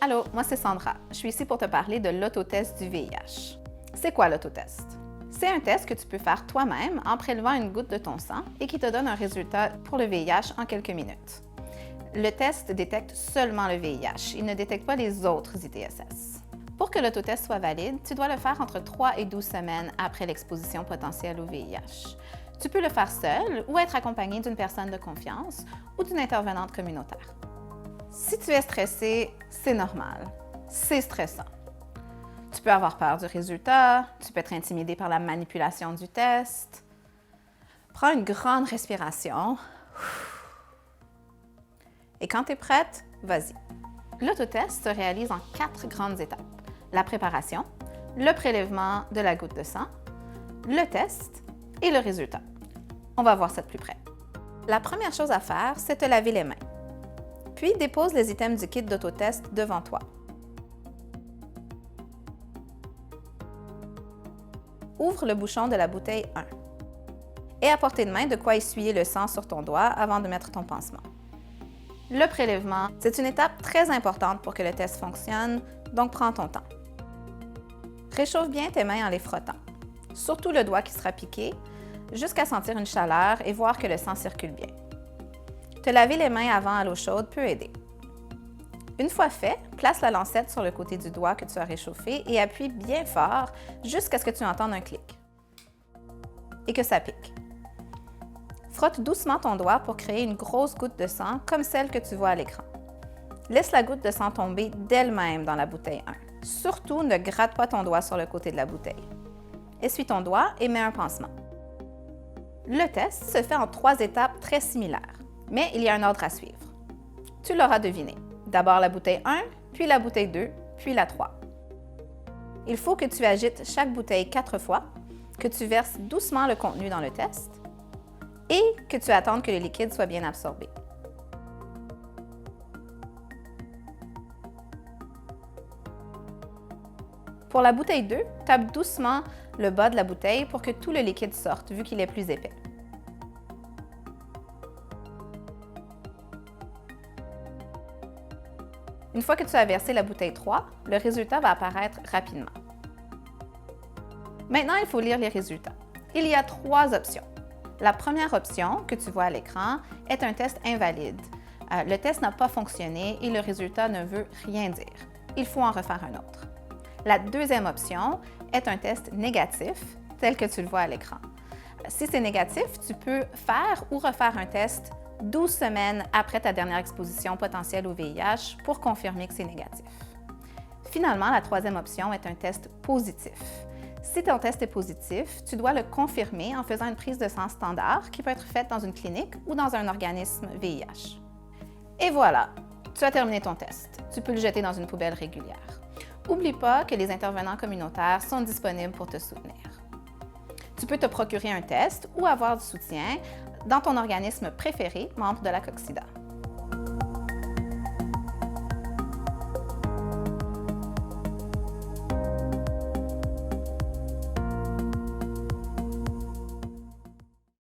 Allô, moi c'est Sandra. Je suis ici pour te parler de l'autotest du VIH. C'est quoi l'autotest? C'est un test que tu peux faire toi-même en prélevant une goutte de ton sang et qui te donne un résultat pour le VIH en quelques minutes. Le test détecte seulement le VIH. Il ne détecte pas les autres ITSS. Pour que l'autotest soit valide, tu dois le faire entre 3 et 12 semaines après l'exposition potentielle au VIH. Tu peux le faire seul ou être accompagné d'une personne de confiance ou d'une intervenante communautaire. Si tu es stressé, c'est normal. C'est stressant. Tu peux avoir peur du résultat, tu peux être intimidé par la manipulation du test. Prends une grande respiration. Et quand tu es prête, vas-y. L'autotest se réalise en 4 grandes étapes. La préparation, le prélèvement de la goutte de sang, le test et le résultat. On va voir ça de plus près. La première chose à faire, c'est te laver les mains. Puis dépose les items du kit d'autotest devant toi. Ouvre le bouchon de la bouteille 1. Et à portée de main, de quoi essuyer le sang sur ton doigt avant de mettre ton pansement. Le prélèvement, c'est une étape très importante pour que le test fonctionne, donc prends ton temps. Réchauffe bien tes mains en les frottant, surtout le doigt qui sera piqué, jusqu'à sentir une chaleur et voir que le sang circule bien. Te laver les mains avant à l'eau chaude peut aider. Une fois fait, place la lancette sur le côté du doigt que tu as réchauffé et appuie bien fort jusqu'à ce que tu entendes un clic et que ça pique. Frotte doucement ton doigt pour créer une grosse goutte de sang comme celle que tu vois à l'écran. Laisse la goutte de sang tomber d'elle-même dans la bouteille 1. Surtout, ne gratte pas ton doigt sur le côté de la bouteille. Essuie ton doigt et mets un pansement. Le test se fait en 3 étapes très similaires, mais il y a un ordre à suivre. Tu l'auras deviné. D'abord la bouteille 1, puis la bouteille 2, puis la 3. Il faut que tu agites chaque bouteille 4 fois, que tu verses doucement le contenu dans le test et que tu attendes que le liquide soit bien absorbé. Pour la bouteille 2, tape doucement le bas de la bouteille pour que tout le liquide sorte, vu qu'il est plus épais. Une fois que tu as versé la bouteille 3, le résultat va apparaître rapidement. Maintenant, il faut lire les résultats. Il y a 3 options. La première option, que tu vois à l'écran, est un test invalide. Le test n'a pas fonctionné et le résultat ne veut rien dire. Il faut en refaire un autre. La deuxième option est un test négatif, tel que tu le vois à l'écran. Si c'est négatif, tu peux faire ou refaire un test 12 semaines après ta dernière exposition potentielle au VIH pour confirmer que c'est négatif. Finalement, la troisième option est un test positif. Si ton test est positif, tu dois le confirmer en faisant une prise de sang standard qui peut être faite dans une clinique ou dans un organisme VIH. Et voilà, tu as terminé ton test. Tu peux le jeter dans une poubelle régulière. N'oublie pas que les intervenants communautaires sont disponibles pour te soutenir. Tu peux te procurer un test ou avoir du soutien dans ton organisme préféré, membre de la Coxida.